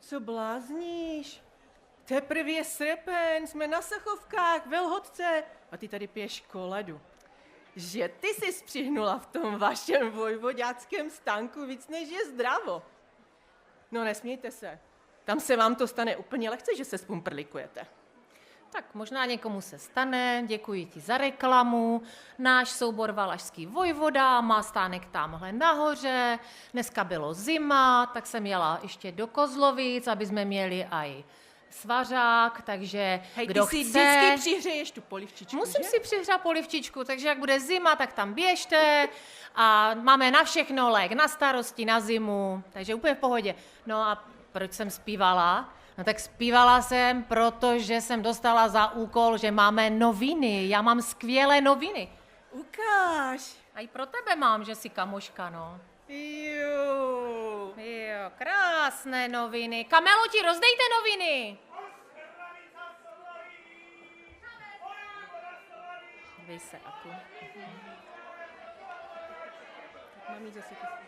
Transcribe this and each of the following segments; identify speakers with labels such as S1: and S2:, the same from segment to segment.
S1: Co blázníš? Teprve je srpen, jsme na Sachovkách, ve Lhotce a ty tady piješ koledu. Že ty jsi spřihnula v tom vašem vojvoďáckém stánku víc než je zdravo. No nesmějte se, tam se vám to stane úplně lehce, že se spumprlikujete.
S2: Tak možná někomu se stane, děkuji ti za reklamu. Náš soubor Valašský vojvoda má stánek tamhle nahoře. Dneska bylo zima, tak jsem jela ještě do Kozlovic, aby jsme měli aj svařák, takže
S1: Hej,
S2: kdo
S1: ty si
S2: chce...
S1: vždycky přihřeješ tu polivčičku,
S2: Musím
S1: že?
S2: si přihřát polivčičku, takže jak bude zima, tak tam běžte a máme na všechno lék, na starosti, na zimu, takže úplně v pohodě. No a proč jsem zpívala? No tak zpívala jsem, protože jsem dostala za úkol, že máme noviny. Já mám skvělé noviny.
S1: Ukáž.
S2: A i pro tebe mám, že jsi kamoška, no.
S1: Jo.
S2: Jo, krásné noviny. Kameloti, rozdejte noviny. Dívej se, Aku.
S1: Mám jít zase ty.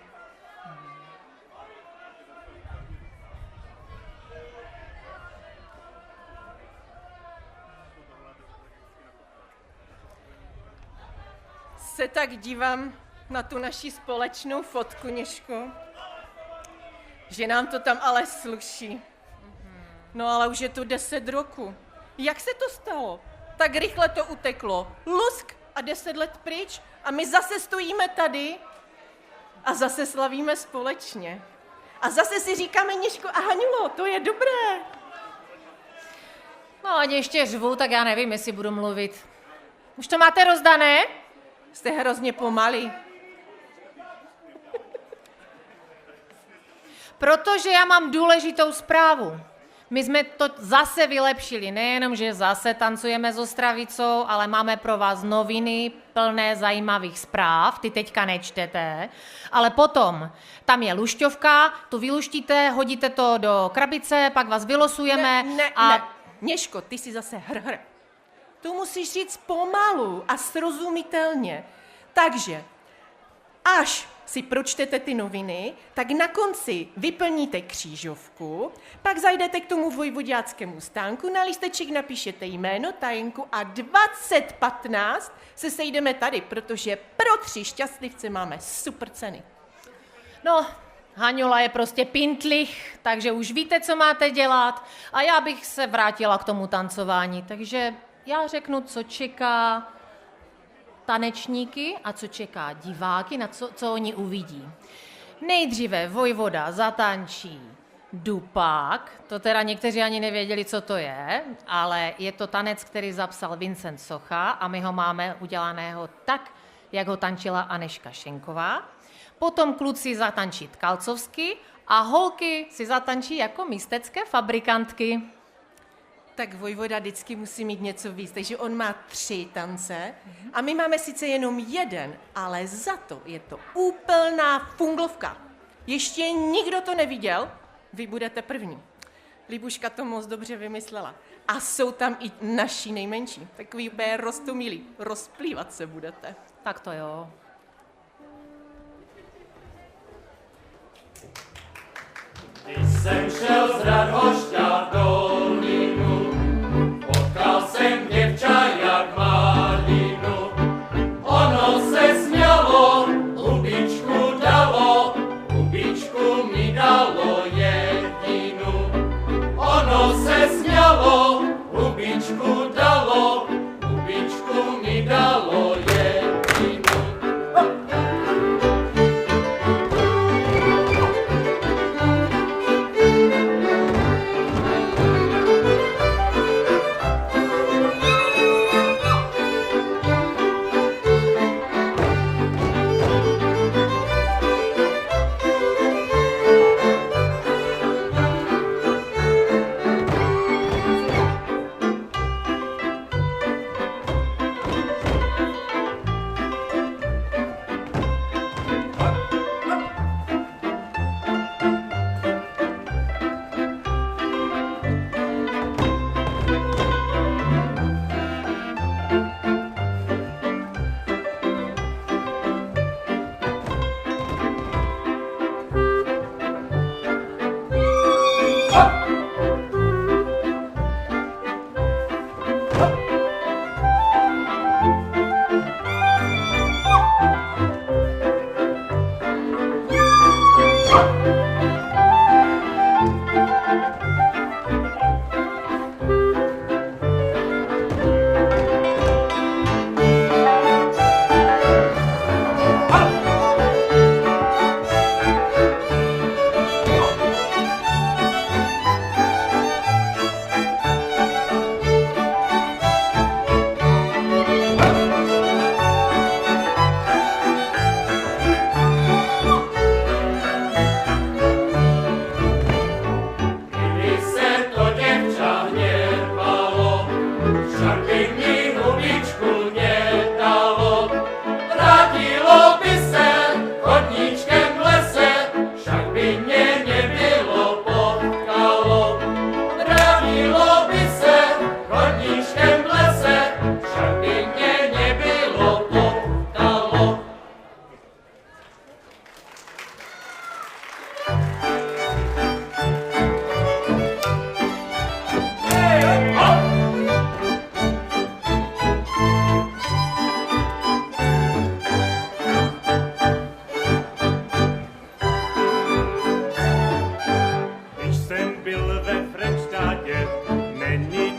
S1: Se tak dívám na tu naši společnou fotku, Něžko, že nám to tam ale sluší. No ale už je to 10 roku. Jak se to stalo? Tak rychle to uteklo. Lusk a 10 let pryč a my zase stojíme tady a zase slavíme společně. A zase si říkáme, Něžko a Hanulo, to je dobré.
S2: No ať ještě řvu, tak já nevím, jestli budu mluvit. Už to máte rozdané?
S1: Jste hrozně pomalí.
S2: Protože já mám důležitou zprávu. My jsme to zase vylepšili, nejenom, že zase tancujeme s Ostravicou, ale máme pro vás noviny plné zajímavých zpráv, ty teďka nečtete, ale potom tam je lušťovka, tu vyluštíte, hodíte to do krabice, pak vás vylosujeme
S1: Ne. Něžko, ty si zase hr. To musíš říct pomalu a srozumitelně. Takže, až si pročtete ty noviny, tak na konci vyplníte křížovku, pak zajdete k tomu vojvoďáckému stánku, na lísteček napíšete jméno, tajenku a 20:15 se sejdeme tady, protože pro 3 šťastlivce máme super ceny.
S2: No, Haňula je prostě pintlich, takže už víte, co máte dělat a já bych se vrátila k tomu tancování, takže já řeknu, co čeká tanečníky a co čeká diváky, na co oni uvidí. Nejdříve vojvoda zatančí dupák, to teda někteří ani nevěděli, co to je, ale je to tanec, který zapsal Vincent Socha a my ho máme udělaného tak, jak ho tančila Anežka Šenková. Potom kluci zatančí tkalcovsky a holky si zatančí jako místecké fabrikantky.
S1: Tak vojvoda vždycky musí mít něco víc, takže on má 3 tance a my máme sice jenom 1, ale za to je to úplná funglovka. Ještě nikdo to neviděl, vy budete první. Libuška to moc dobře vymyslela. A jsou tam i naši nejmenší, takový úplně roztomilí, rozplývat se budete.
S2: Tak to jo.
S3: Když jsem šel z Radhošťa dolinu, potkal jsem děvča jak malinu. Ono se smělo, hubičku dalo, hubičku mi dalo jedinu. Ono se smělo, hubičku dalo, hubičku mi dalo jedinu.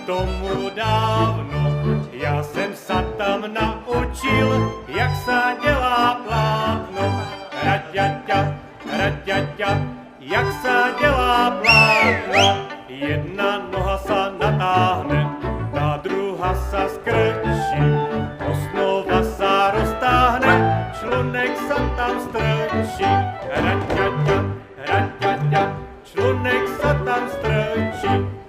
S3: tomu dávno, já jsem se tam naučil, jak se dělá plátno. Raďaťa, raďaťa, jak se dělá plátno. Jedna noha se natáhne, ta druhá se skrčí. Osnova se roztáhne, člunek se tam strčí. Raďaťa, raďaťa, člunek se tam strčí.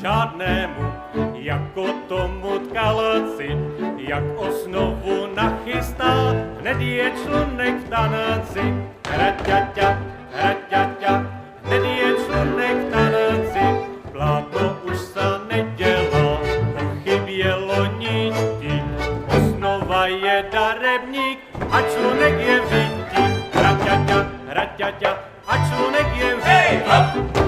S3: Žádnému, jako tomu tkalci, jak osnovu nachystá, hned je člunek v tanci. Raťaťa, raťaťa, hned je člunek v tanci. Plátno už se nedělá, pochybělo nití. Osnova je darebník a člunek je v řití. Raťaťa, raťaťa, a člunek je v řití.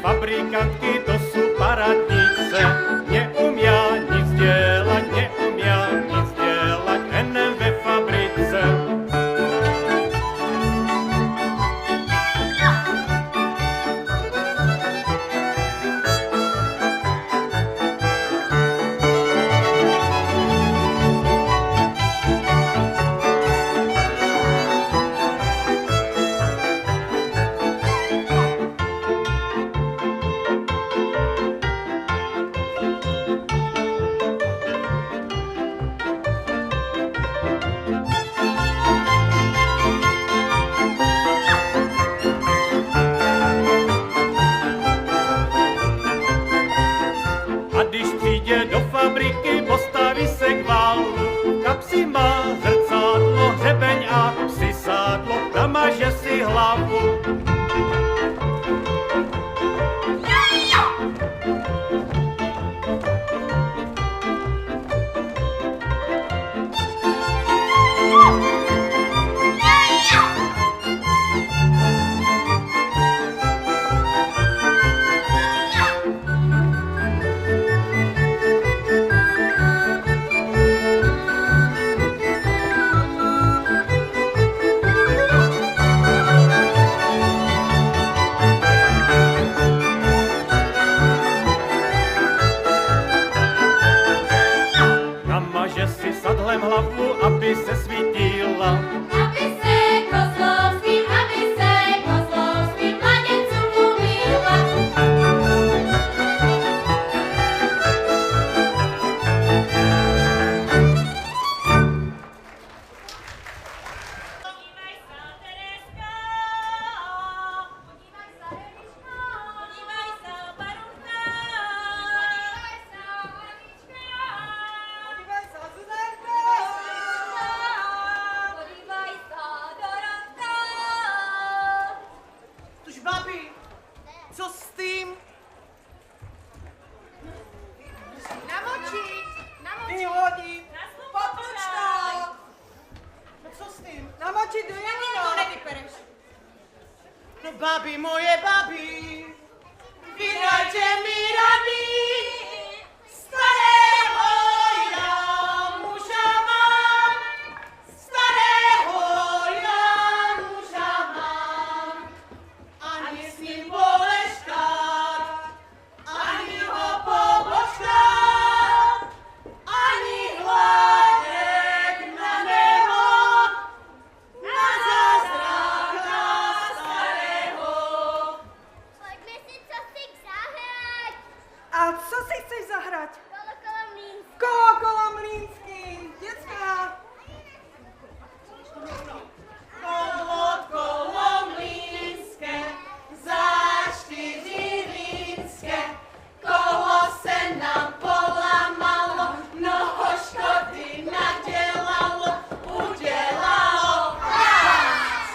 S3: Fabrikantky, to jsou paradnice, neuměl nic dělat, jen ve fabrice. Do fabriky postaví se k válu, v kapsi má zrcadlo, hřebeň a psi sádlo, namaže si hlavu. Hlavu, aby se svítila.
S4: Aby se kozlovským mladěncům umýla.
S1: Babi, co s tím?
S4: Namočit.
S1: Vyhodit.
S4: Potluč to.
S1: No co s tím? Namočit do janina.
S4: To nevypereš.
S1: No babi, moje babi, vydajte mi rady. Starého já muža mám. Starého já muža mám. Ani s ním poleškat, ani ho pobožkat.
S5: A co si chceš zahrát?
S4: Kolo
S5: Kolo kolem Mlýnský. Děcka.
S1: Kolo mlýnské, za 4 rýnské, kolo se nám polamalo, mnoho škody nadělalo, udělalo krás.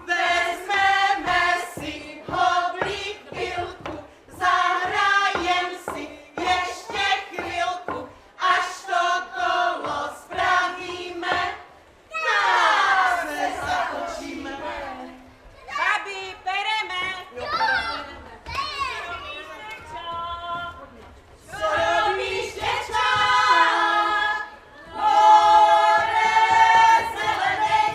S1: Vezmeme si hoblík pilku, zahrajem si ještě chvilku, až to kolo spravíme, tak se zatočíme.
S5: Babi, pereme.
S1: Co robíš, děča? Hore zelenej,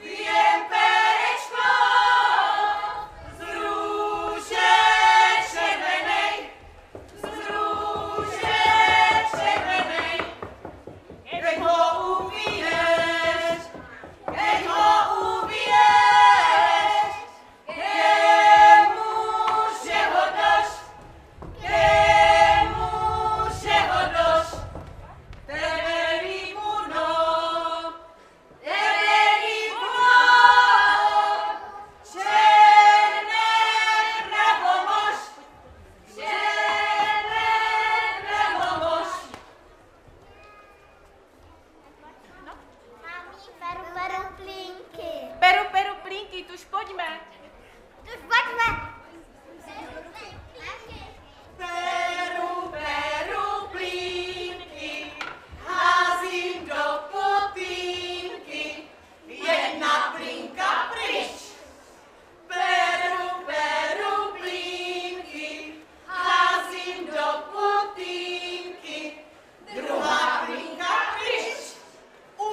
S1: jem perečko, z růže červenej, keď ho uvidíš, tebe líbuno, černé pravomož.
S4: Mami, plinky.
S5: Peru, plínky, tuž pojďme.
S4: Tuž pojďme.
S1: Peru plínky, házím do potýnky, jedna plínka pryč. Peru plínky, házím do potýnky, druhá plínka pryč.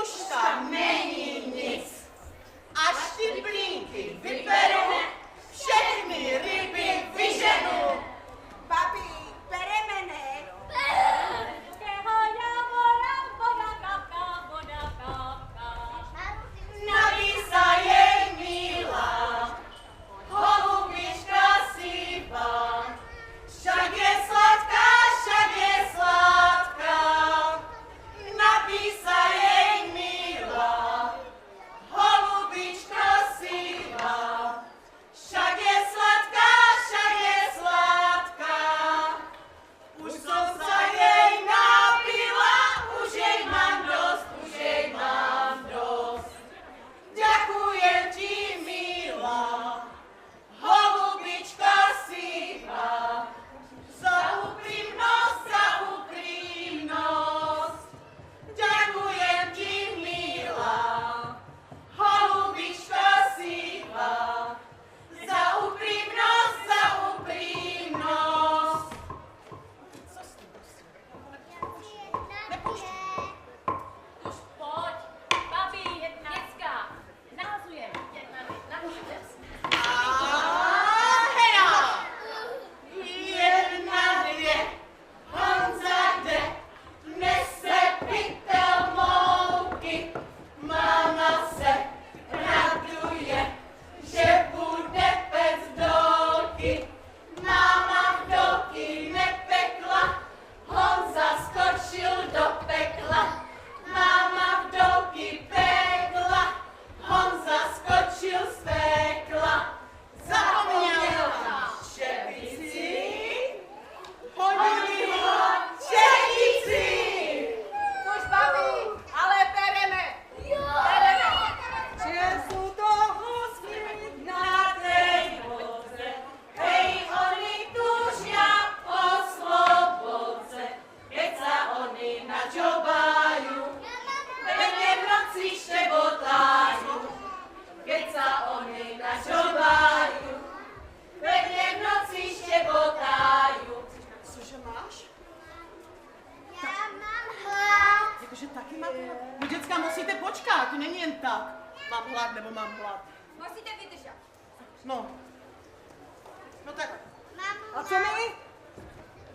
S1: Už tam není nic, až ty plínky vyberu, všechny ryby vyženu.
S5: Babi, pereme, ne?
S1: Nabísa jej milá, holubička sivá, však je sladká, Nabísa jej milá, holubička sivá, však je sladká, už som sa jej napila, už jej mám dosť, Ďakujem ti, milá, holubička sivá, za úprimnosť. Ďakujem ti, milá, holubička sivá, za úprimnosť.
S2: Už pojď. Babi, děcka, nahazujeme.
S1: Heja! 1, 2, Honza jde, nese pytel mouky, mama se raduje, že bude pec dolky. Máma dolky nepekla, Honza skočil do pekla. Máma dolky pekla, Honza skočil z pekla. Zapomněl na čepici, hodili ho čepici.
S5: Tuž, babi, ale pereme. Že sú to hosty.
S1: Na tej vodze, hej, oni tužia po slobodze, keď sa oni načobajú, pekne v noci štěbotajú, keď sa oni načobajú, pekne v noci štěbotajú. Cože máš?
S4: Já mám hlad.
S1: Jakože taky mám hlad? No děcka, musíte počkat, to není jen tak. Mám hlad nebo mám hlad.
S5: Musíte vydržet.
S1: No. No tak,
S4: Mám
S5: A
S4: hlad.
S5: co my?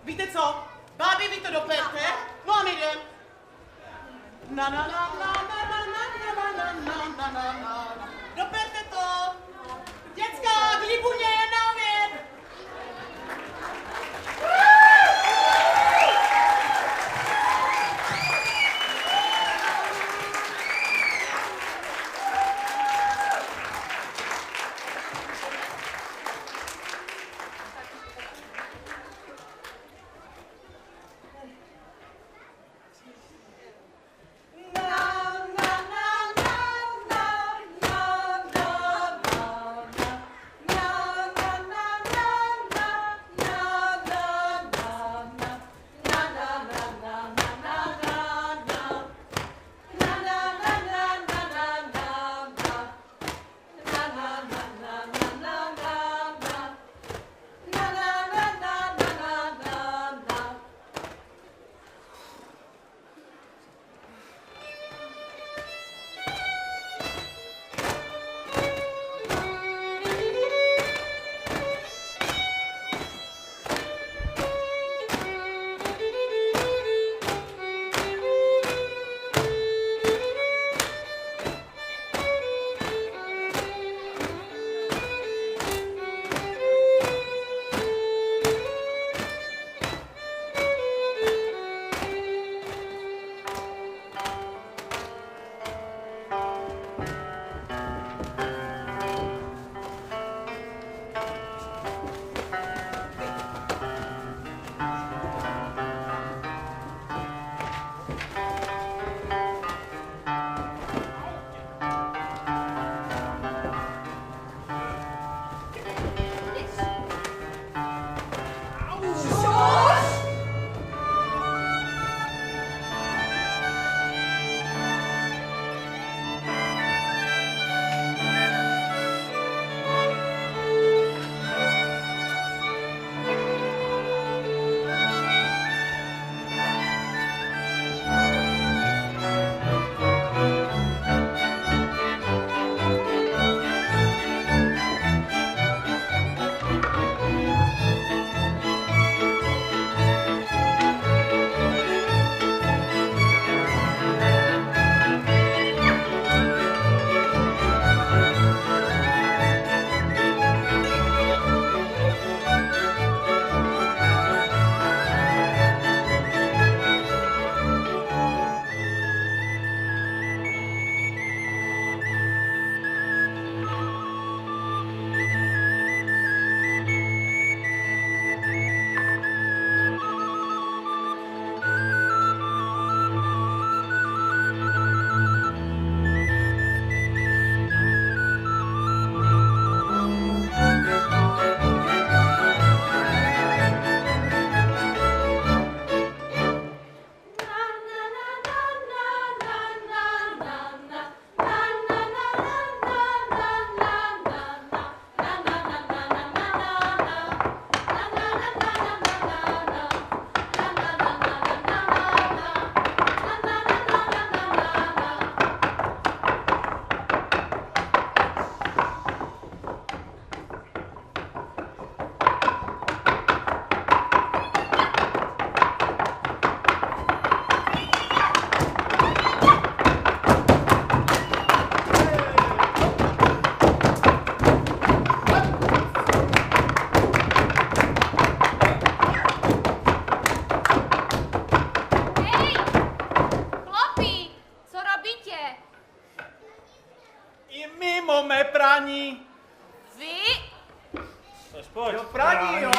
S1: víte co? Bábi, vy to doperte. No a my jdem. Na na na na na na na na na na na na
S3: I mimo mé praní.
S5: Vy?
S3: Pojď.
S6: Jo, praní, jo,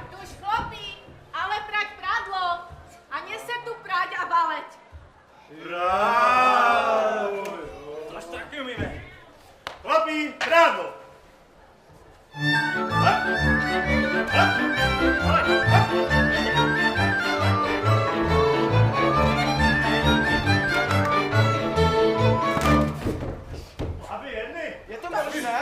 S5: Tuž chlopí, ale prať prádlo. A nese tu prať a valeť.
S3: To až taky umíme. Chlapí, prádlo. Aby jedny.
S6: Je to možné?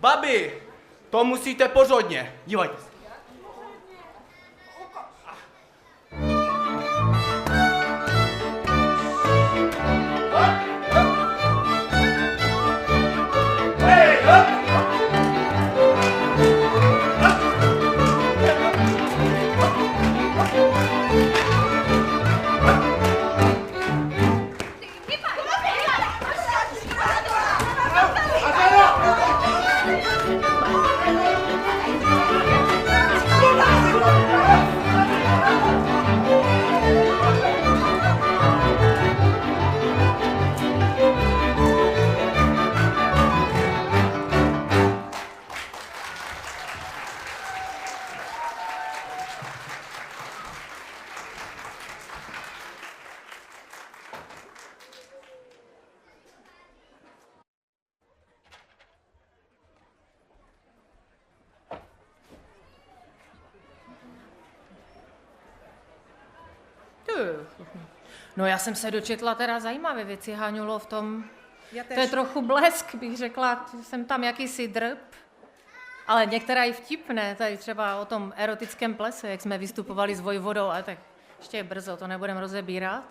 S6: Babi, to musíte pořádně. Dívejte se.
S2: No já jsem se dočetla teda zajímavé věci, Haňulo, v tom.
S1: Já
S2: To je trochu blesk, bych řekla, jsem tam jakýsi drb. Ale některá i vtipné, tady třeba o tom erotickém plese, jak jsme vystupovali s Vojvodou, ale tak ještě je brzo, to nebudeme rozebírat.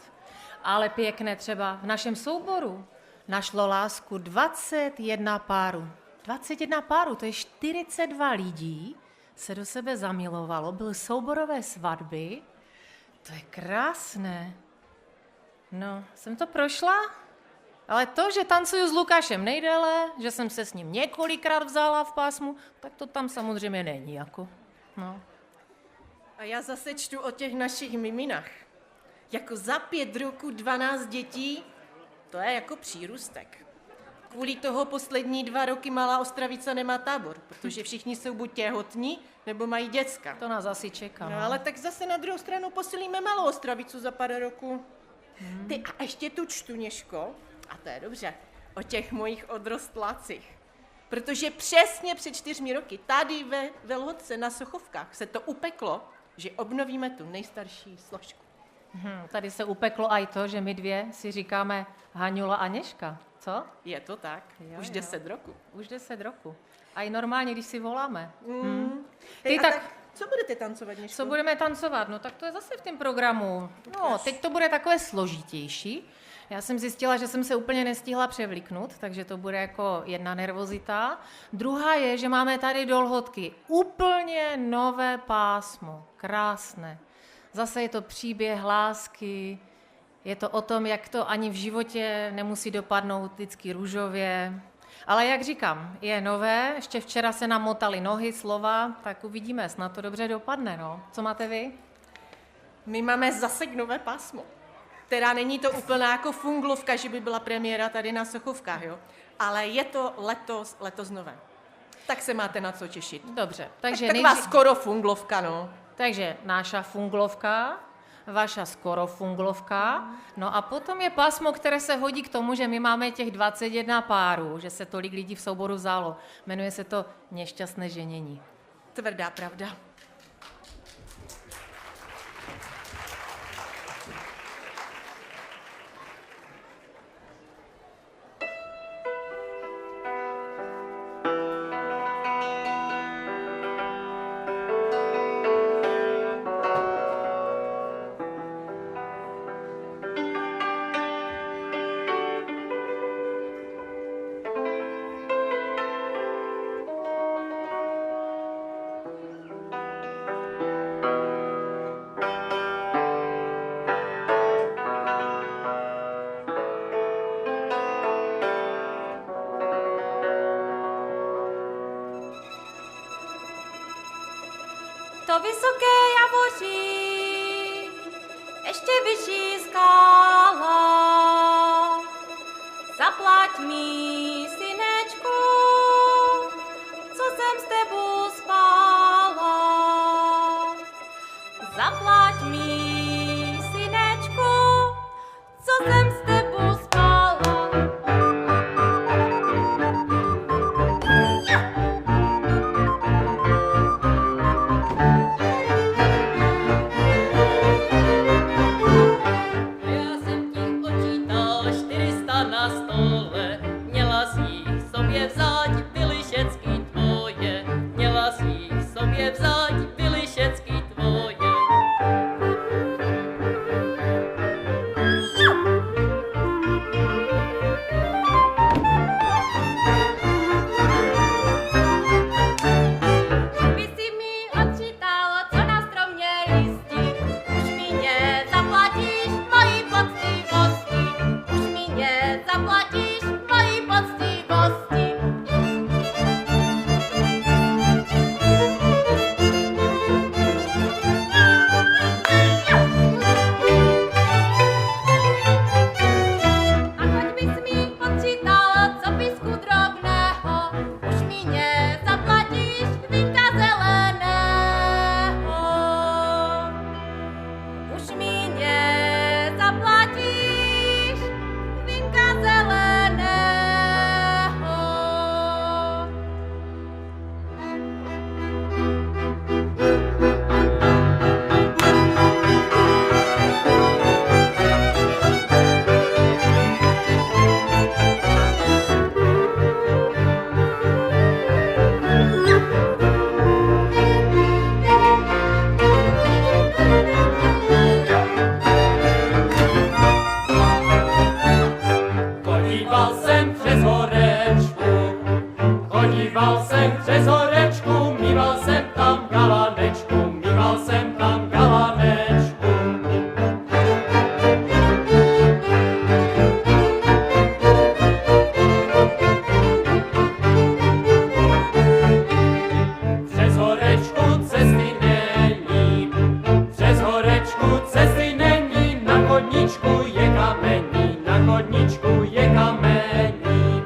S2: Ale pěkné třeba v našem souboru našlo lásku 21 párů. 21 párů, to je 42 lidí, se do sebe zamilovalo, byly souborové svatby. To je krásné. No, jsem to prošla, ale to, že tancuju s Lukášem nejdéle, že jsem se s ním několikrát vzala v pásmu, tak to tam samozřejmě není jako. No.
S1: A já zase čtu o těch našich miminách. Jako za 5 roků 12 dětí, to je jako přírůstek. Kvůli toho poslední 2 roky Malá Ostravica nemá tábor, protože všichni jsou buď těhotní, nebo mají děcka.
S2: To nás asi čeká.
S1: No, ale tak zase na druhou stranu posilíme Malou Ostravicu za pár roků. Ty a ještě tu čtu, Něžko, a to je dobře, o těch mojich odrostlácích. Protože přesně před 4 roky tady ve Lhotce na Sochovkách se to upeklo, že obnovíme tu nejstarší složku.
S2: Tady se upeklo i to, že my dvě si říkáme Haňula a Něžka, co?
S1: Je to tak, už 10 roků.
S2: Už 10 roku. A i normálně, když si voláme.
S1: Hej,
S2: Ty
S1: a
S2: tak,
S1: co budete tancovat, Něžko?
S2: co budeme tancovat? No tak to je zase v tom programu. No, teď to bude takové složitější. Já jsem zjistila, že jsem se úplně nestihla převlíknout, takže to bude jako jedna nervozita. Druhá je, že máme tady do Lhotky úplně nové pásmo. Krásné. Zase je to příběh lásky, je to o tom, jak to ani v životě nemusí dopadnout vždycky růžově. Ale jak říkám, je nové, ještě včera se nám motaly nohy, slova, tak uvidíme, snad to dobře dopadne, no. Co máte vy?
S1: My máme zase nové pásmo. Teda není to úplná jako funglovka, že by byla premiéra tady na Sochovkách, jo? Ale je to letos nové. Tak se máte na co těšit.
S2: Dobře, takže
S1: Taková skoro funglovka, no.
S2: Takže náša funglovka, vaša skoro funglovka, no a potom je pásmo, které se hodí k tomu, že my máme těch 21 párů, že se tolik lidí v souboru vzalo. Jmenuje se to Nešťastné ženění.
S1: Tvrdá pravda.
S7: to vysoké javoří, ještě vyšší skála. Zaplať mi, synečku, co jsem s tebou spála. Zaplať mi, synečku, co jsem s tebou spála.
S8: Já jsem ti počítal 400 na stole, měla jsi jich sobě vzát, byly všecky tvoje. Měla jsi jich sobě vzát, byly všecky tvoje.
S7: By si mi odčítal, co na stromě listí, už mi nezaplatíš mojí poctivosti. Už mi nezaplatíš mojí poctivosti. A choď bys mi odčítal, co písku drobného, už mi nezaplatíš vínka zeleného. Už mi nezaplatíš vínka zeleného.
S8: Chodíval jsem přes horečku, chodíval jsem přes horečku, mýval jsem tam galanečku, mýval jsem tam galanečku. Přes horečku cesty není, přes horečku cesty není, na chodničku je kamení, na chodničku je kamení.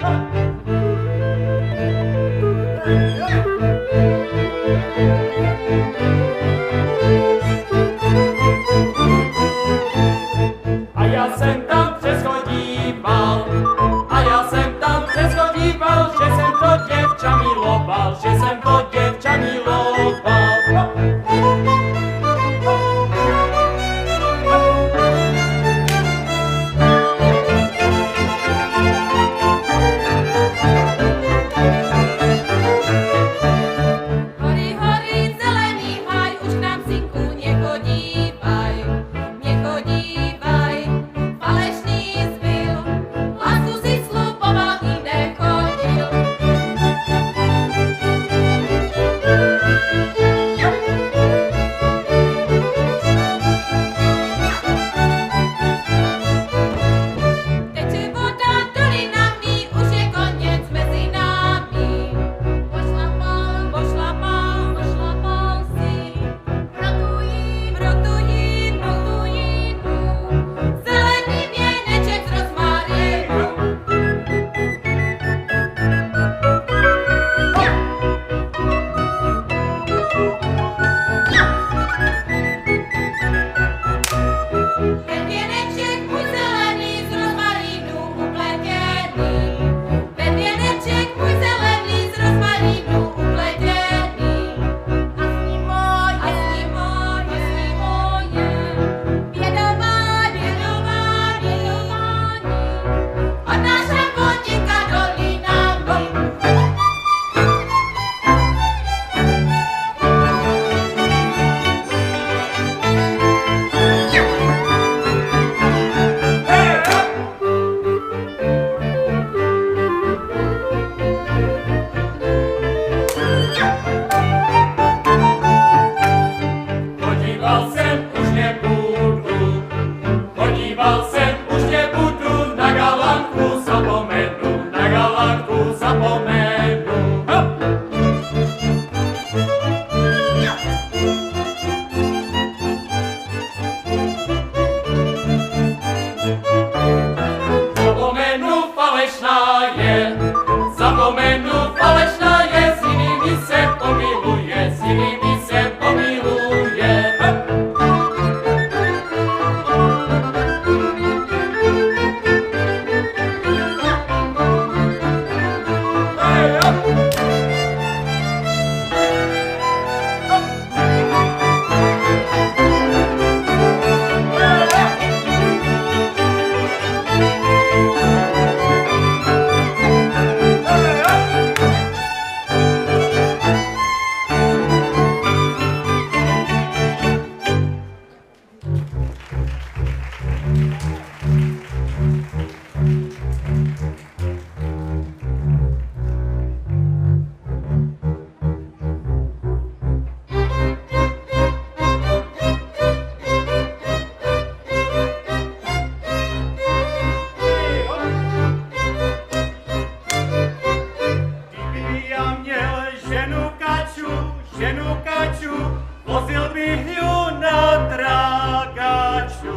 S3: tragaču, vozil bych ju na tragaču.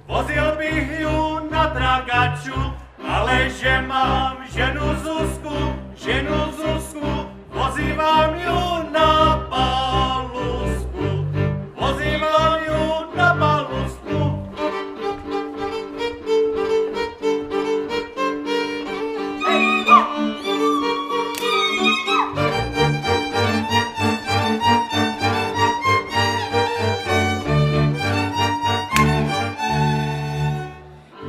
S3: Vozil bych ju na tragaču, ale že mám ženu Zuzku, vozívám ju na balusku, vozívám ju na balusku.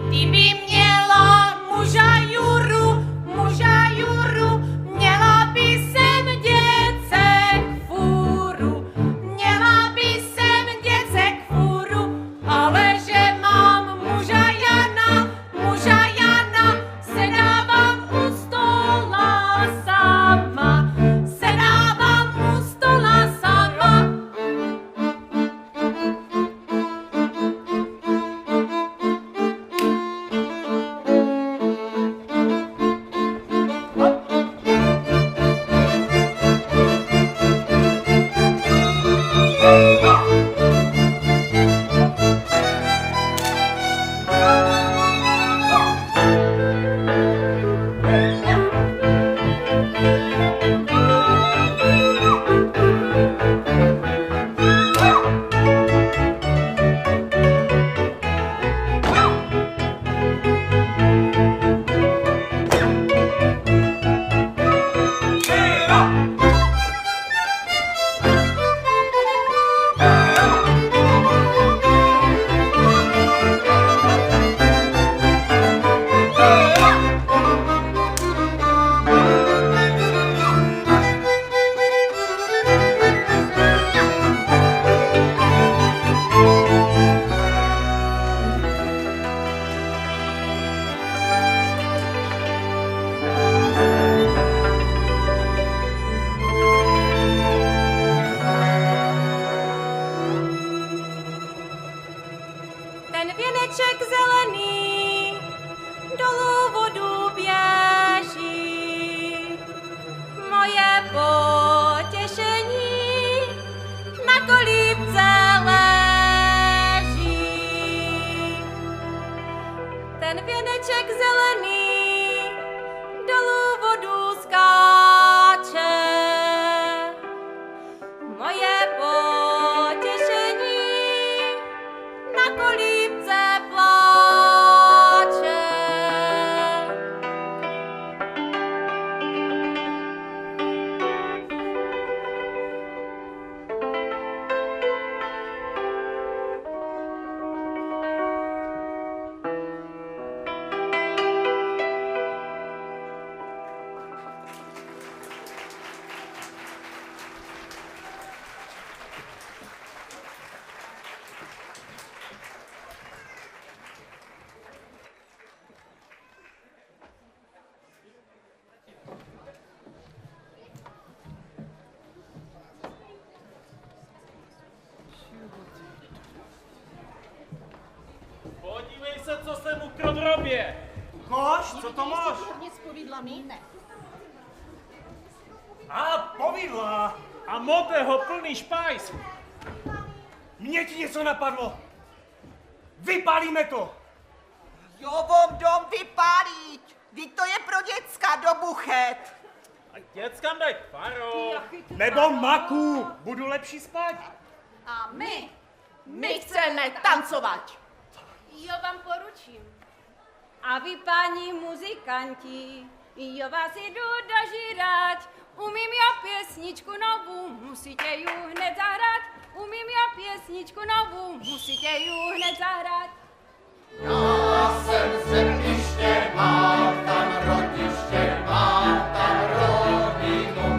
S2: Kdyby měla muža Juru, měla by sem děcek fůru, měla by sem děcek fůru, ale že mám muža Jana, sedávám u stola sama, sedávám u stola sama. Ten věneček zelený dolů vodu běží. Moje potěšení na kolíbce leží. Ten věneček zelený dolů vodu skáče. Moje potěšení na kolíbce pláče.
S3: Podívej se, co jsem ukradl v robě. Koš, co to máš?
S1: Nic s povidlami? Ne.
S3: A povidla. A modého plný špajs. Mně ti něco napadlo. Vypálíme to.
S9: Jo, vám dom vypálit. Vždyť to je pro děcka do buchet.
S3: A děckám daj faro. Nebo maku. Budu lepší spát.
S5: A
S1: My chceme tancovat.
S5: jo vám poručím.
S7: A vy, páni muzikanti, jo vás jdu dožírat. Umím já pěsničku novou, musíte ju hned zahrát. Umím já pěsničku novou, musíte ju hned zahrát.
S10: Já jsem zemliště, mám tam rodiště, mám tam rodinu.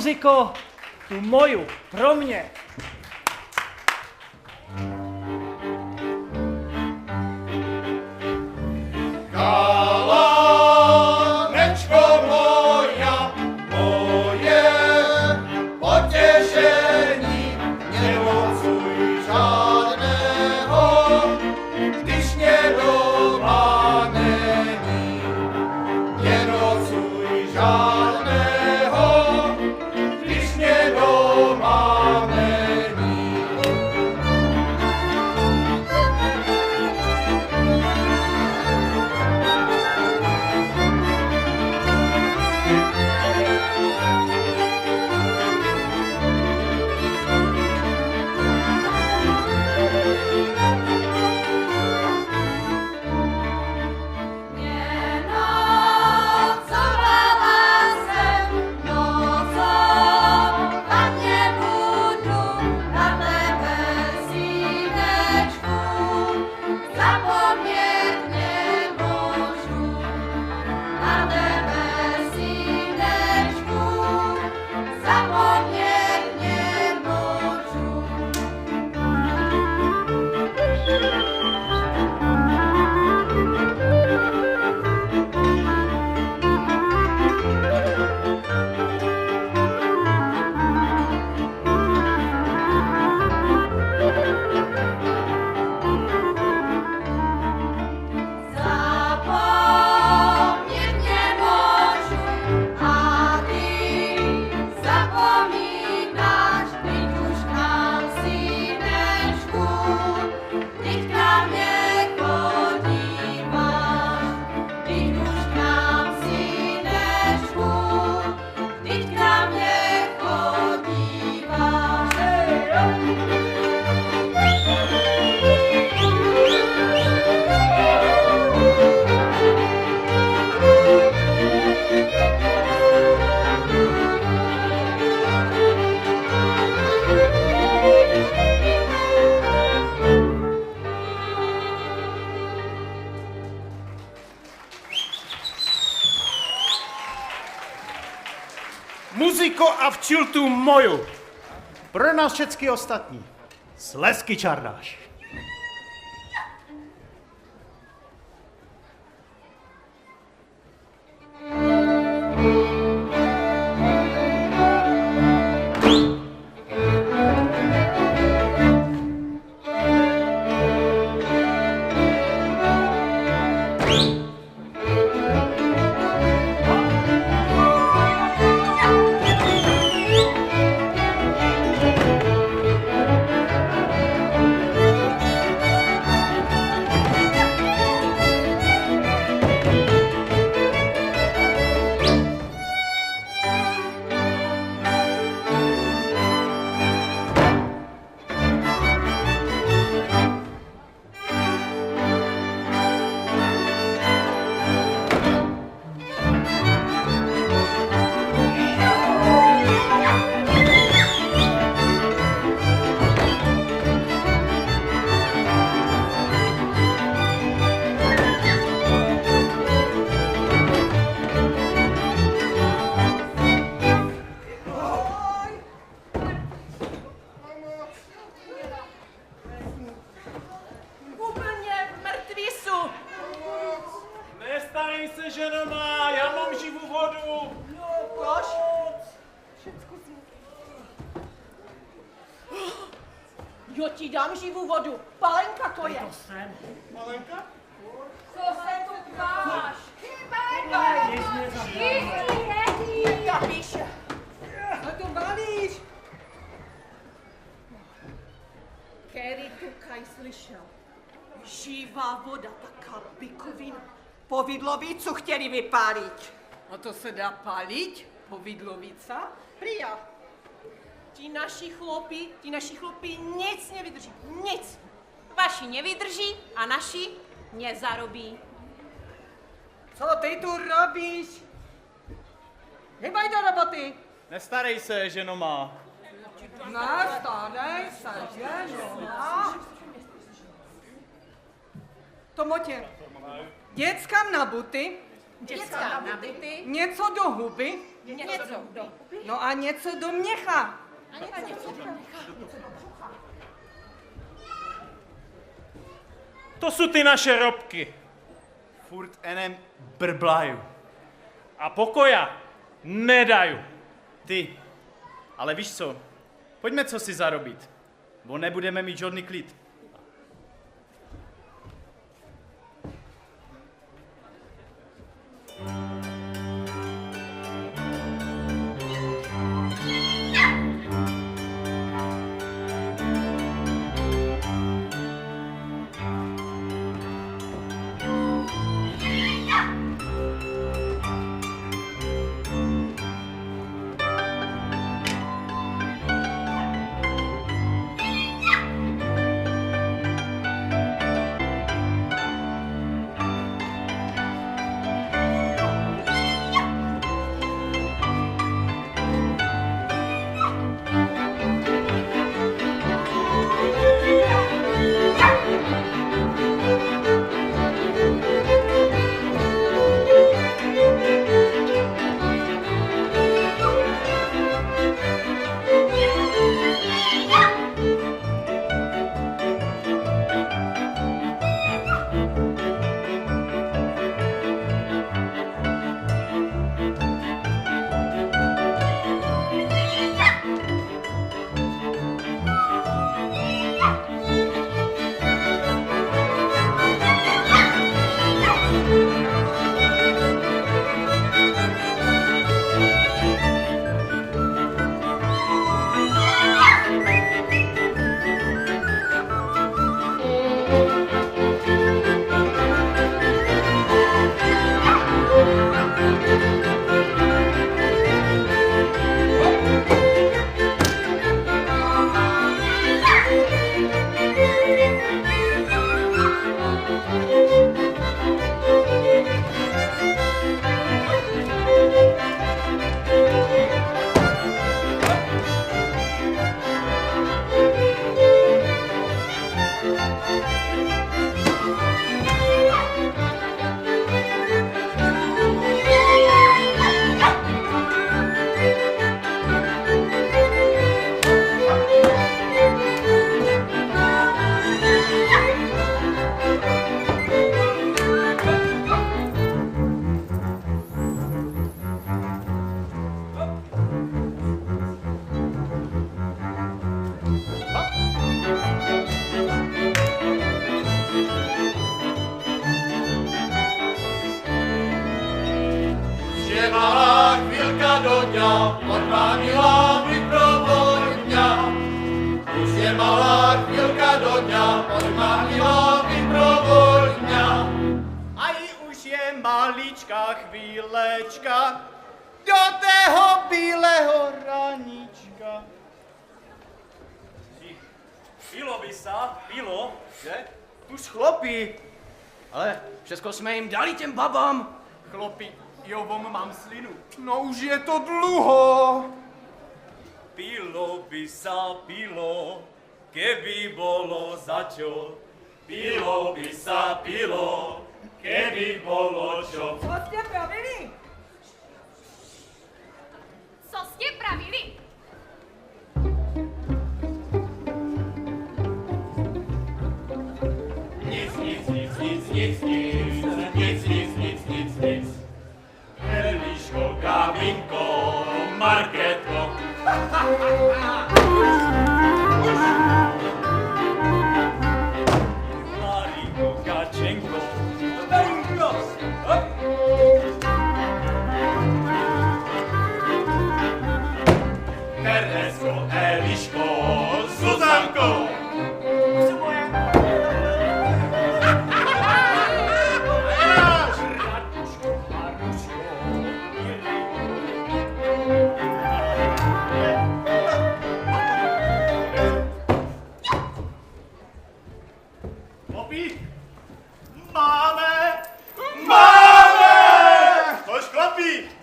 S11: Muziko, tu moju, pro mě.
S10: Kalanečko moja, moje potěšení, nemocuj žádného, když mě doma není. Nemocuj žádného, když mě doma není.
S7: Nocovala jsem, nocovat nebudu, na tebe, synečku, zapomnět nemůžu. Na tebe, synečku, zapomnět nemůžu. Zapomnět nemůžu a ty zapomínáš, teď už k nám, synečku, teď k nám nechodíváš, teď už k nám, synečku, teď k nám nechodíváš.
S3: Muziko a včil tu moju. Pro nás všechny ostatní. Slezky čardáš.
S1: Úplně mrtvý jsou.
S3: Nestarej se, ženo má, já mám živou vodu.
S9: Kož?
S1: Jo, ti dám živou vodu. Palenka to je.
S3: Malenka?
S5: Co se tu ptáš?
S1: Já píše.
S9: Co tu balíš?
S1: Který tu kaj slyšel? Živá voda, taká bikovina.
S9: Povidlovicu chtěli vypálit. A to se dá pálit? Povidlovica?
S1: Prija. Ti naši chlopi nic nevydrží. Nic.
S5: Vaši nevydrží a naši nezarobí.
S9: Co ty tu robíš? Hybaj do roboty.
S3: Nestarej se, ženo má.
S9: Nastarej se, ženo má. Tomotě, dětskám na buty,
S5: Děcka na byty,
S9: něco do huby, No a něco do měcha.
S3: To jsou ty naše robky. Furt enem brblaju. A pokoja nedaju. Ty, ale víš co? Pojďme co si zarobit, bo nebudeme mít žádný klid.
S10: Doňa, odmánila vyprovodňa. Už je malá chvíľka Doňa, odmánila vyprovodňa.
S3: Aj už je maličká chvílečka do tého bílého ranička. Pilo by sa, pilo.
S6: Že? Tuž chlopi. Ale všechno jsme jim dali těm babám.
S3: Chlopi, jovom mám slinu.
S10: No už je to dlouho.
S3: Pilo by sa, pilo, keby bolo začo. Pilo by sa, pilo, keby bolo čo.
S9: Co jste pravili?
S7: Co jste pravili?
S3: Nic. Eliško, Gavinko, Marketko. Mariko, Kačenko. Teresko, Eliško, Zuzanko.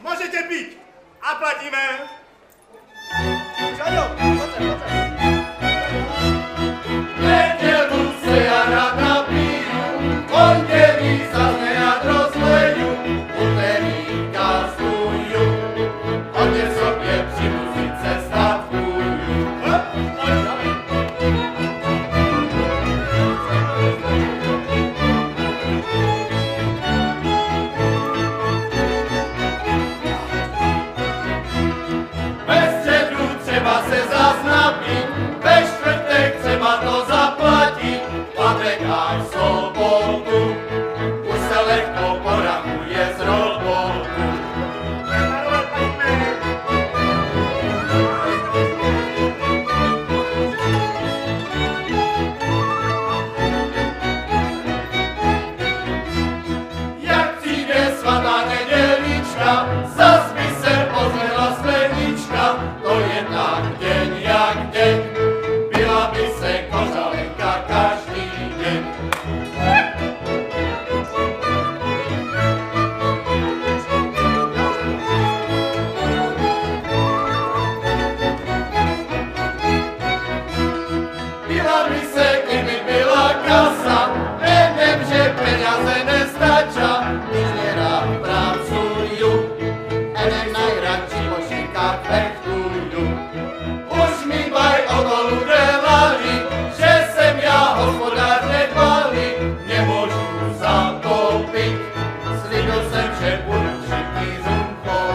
S3: Můžete pít a platíme.
S6: Žaďo, pojďte.
S10: nabít, ve čtvrtek třeba to zaplatí, pátek až sobotu, už se lehko porahuje z robotu. Jak přijde svatá nedělička, zas by se ozvedla sklenička, to je tak den jak den, byla by se kořalenka každý den. Byla by se, kdyby byla kasa, nevím, že peníze nestačá, když nerad pracuju, jen najradši po šikách fechtuju. Už mi baj o to lidé lali, že jsem já hospodář nedbalý, nemůžu zatopit, slíbil jsem, že budu všichni zům chodit.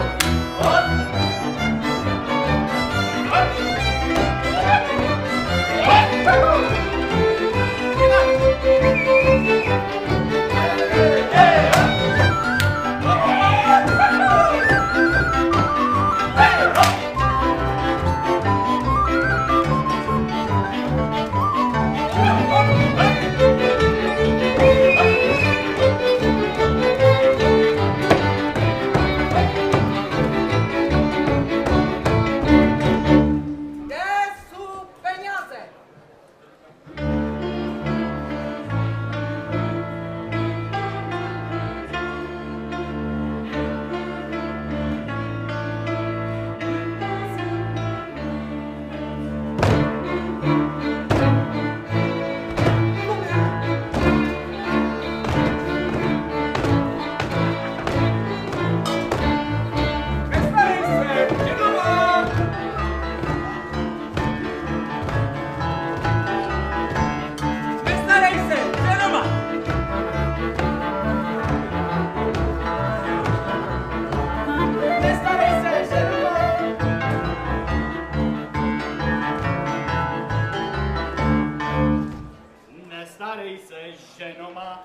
S3: Nestarej se, ženo má,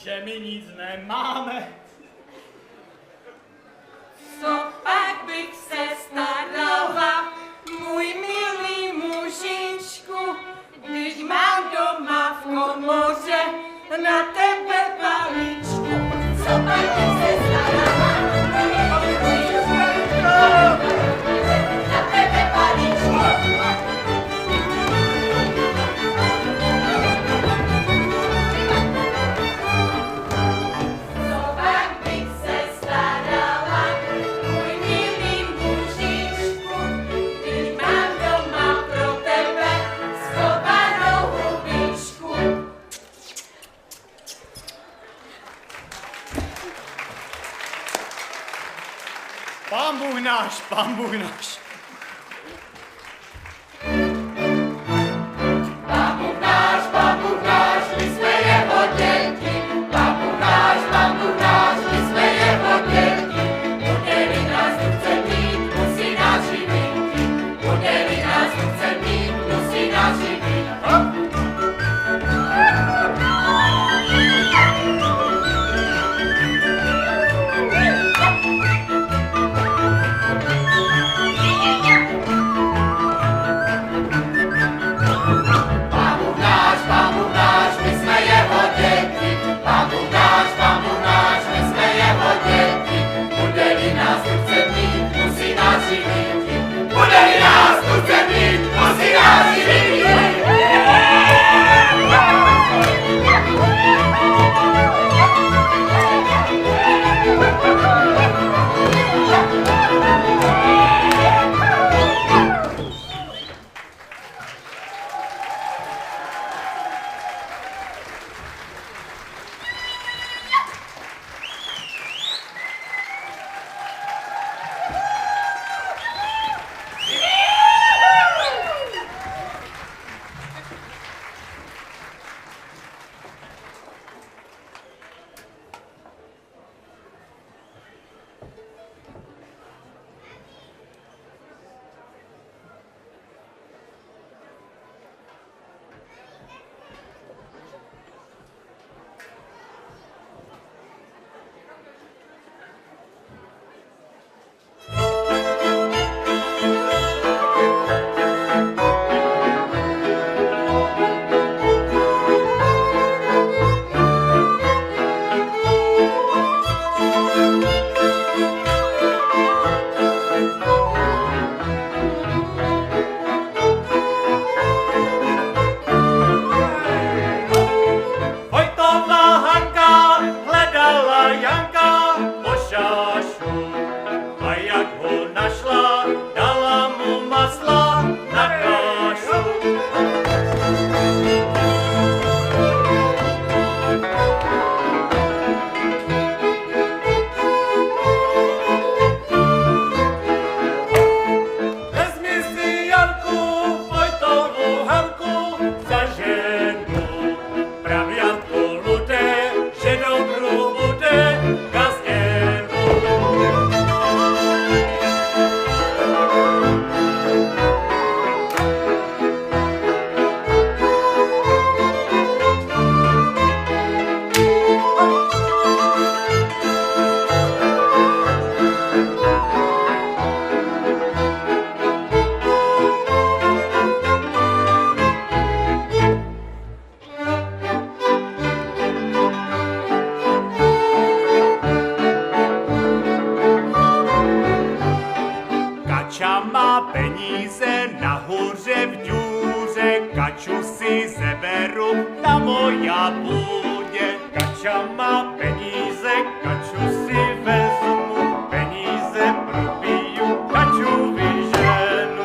S3: že my nic nemáme.
S5: Co pak bych se starala, můj milý mužičku, když mám doma v komoře na tebe paličku. Co pak bych se starala, můj milý mužičku, na tebe paličku.
S3: Pán Bůh náš.
S10: Pán Bůh náš, my jsme jeho děti. Pán Bůh náš, my jsme jeho děti. Bude-li nás chce mít, musí nás živit. Bude-li nás chce mít, musí nás živit.
S3: se v dňůře, kaču si zeberu na moja půdě. Kača má peníze, kaču si vezmu, peníze propiju, kaču vyženu.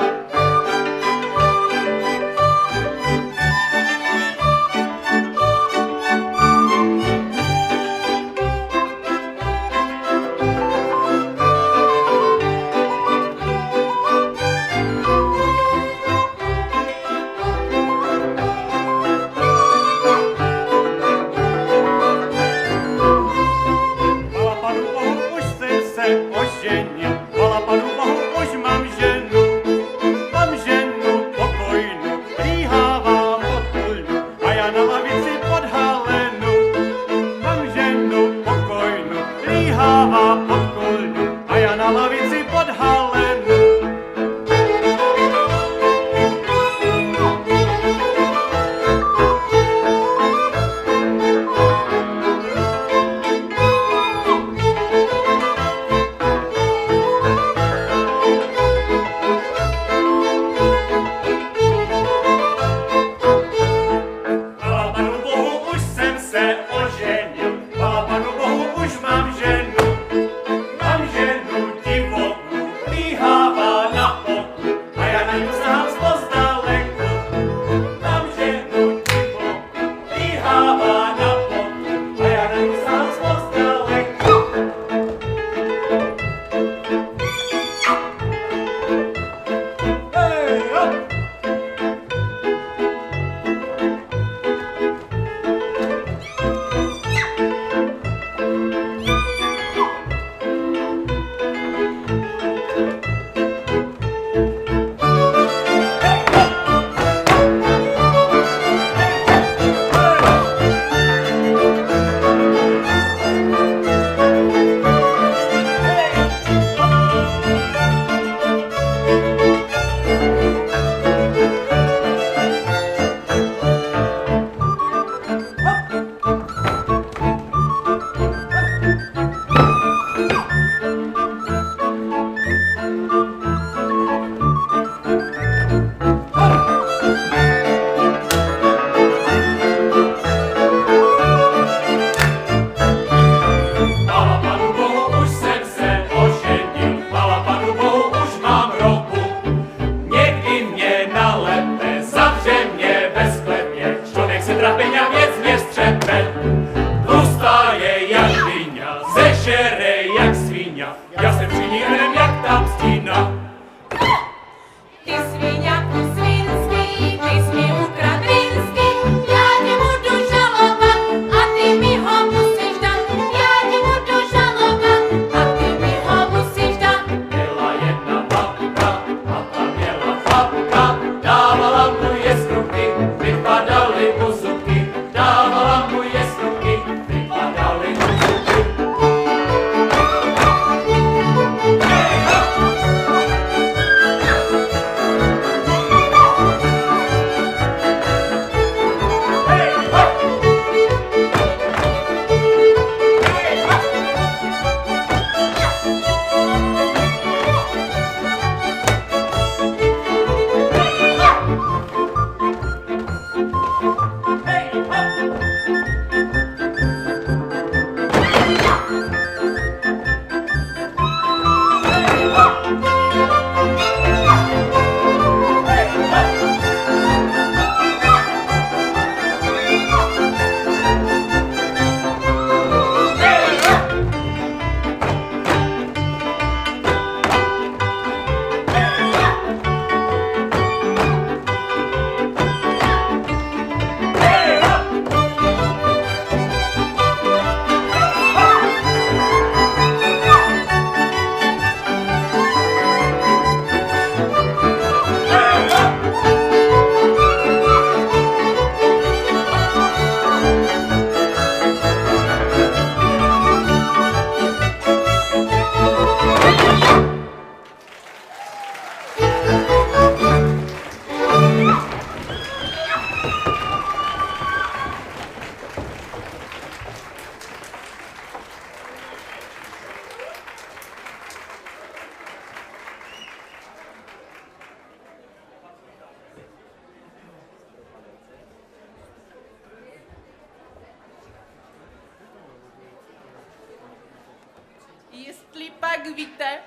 S1: Tak víte,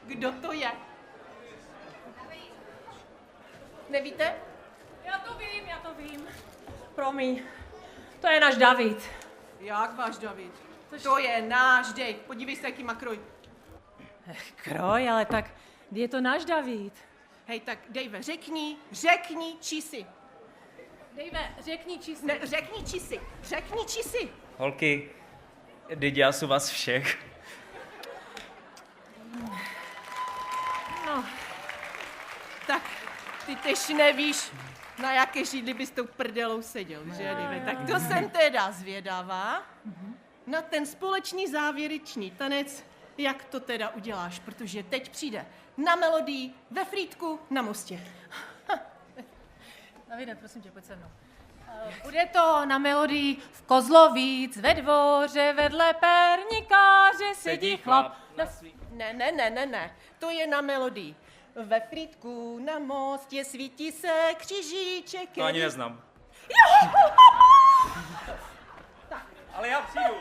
S1: kdo to je? Nevíte?
S2: Já to vím. Promiň. To je náš David.
S1: Jak váš David? To je náš Dave. Podívej se, jaký má kroj.
S2: Kroj, ale tak je to náš David.
S1: Hej, tak Dave, řekni, či jsi.
S2: Dejve, řekni číslo.
S1: Ne, řekni, či jsi.
S12: Holky, teď já jsou vás všech.
S2: No,
S1: Tak, ty tež nevíš, na jaké židli bys tou prdelou seděl, že, Dave? Tak to jsem teda zvědavá na ten společný závěrečný tanec, jak to teda uděláš, protože teď přijde na melodii ve Frýdku na mostě.
S2: Davide, prosím tě, pojď se mnou. Bude to na melodii v Kozlovíc ve dvoře vedle pernikáře sedí chlap.
S1: Ne, to je na melodii. Ve Frýdku na mostě svítí se křížíček.
S12: To ani neznám. Ale já přijdu.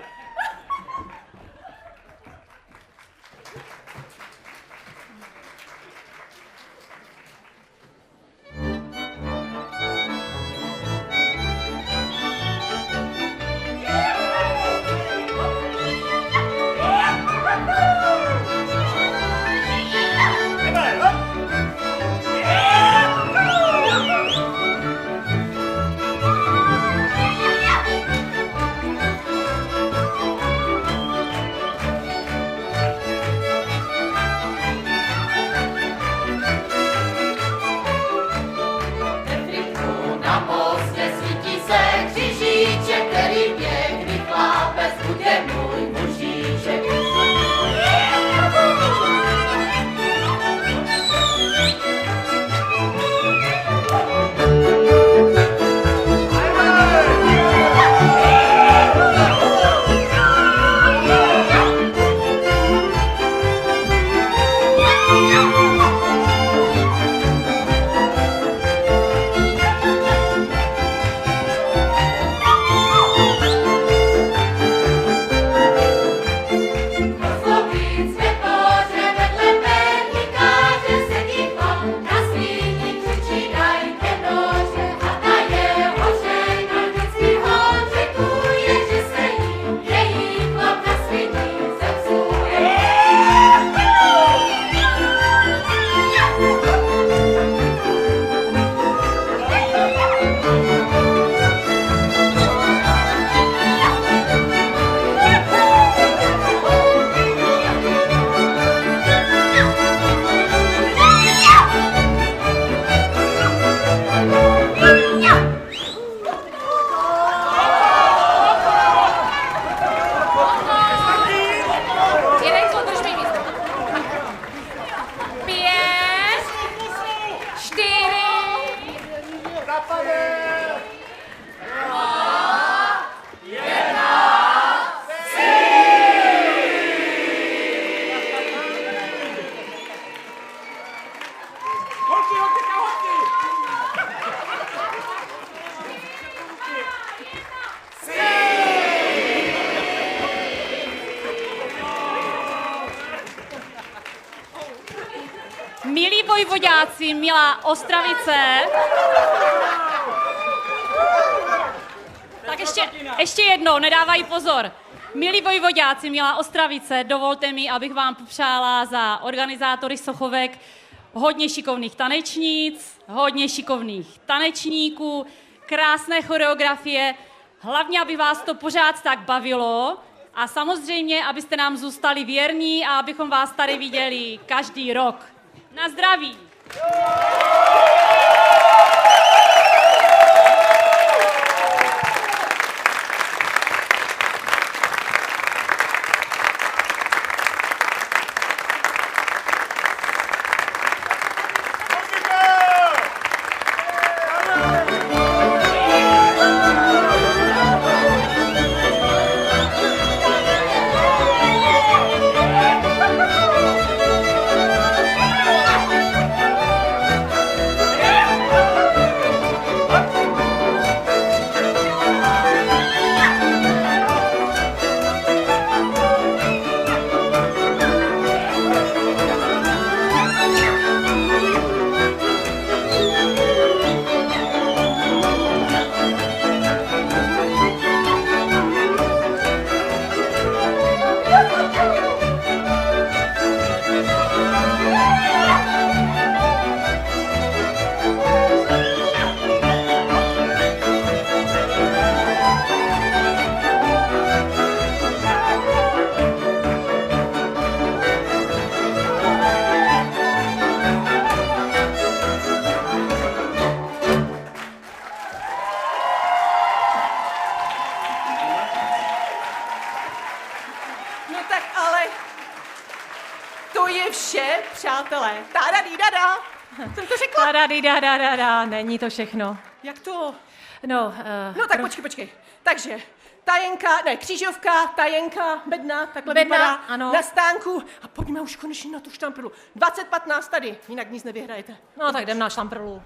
S7: Milí vojvoďáci, milá Ostravice. Tak ještě jednou, nedávají pozor. Milí vojvoďáci, milá Ostravice, dovolte mi, abych vám popřála za organizátory sochovek hodně šikovných tanečníc, hodně šikovných tanečníků, krásné choreografie, hlavně, aby vás to pořád tak bavilo a samozřejmě, abyste nám zůstali věrní a abychom vás tady viděli každý rok. Na zdraví!
S10: Yeah!
S1: přátelé. Tadadidada. Jsem to řekla?
S2: Tadadidadadada, není to všechno.
S1: Jak to?
S2: No,
S1: No tak počkej. Takže tajenka, ne, křížovka, tajenka, bedna, takhle
S2: Bedna,
S1: vypadá
S2: ano.
S1: na stánku a pojďme už konečně na tu štamprlu. 20:15 tady, jinak nic nevyhrajete.
S2: no tak jdem na štamprlu.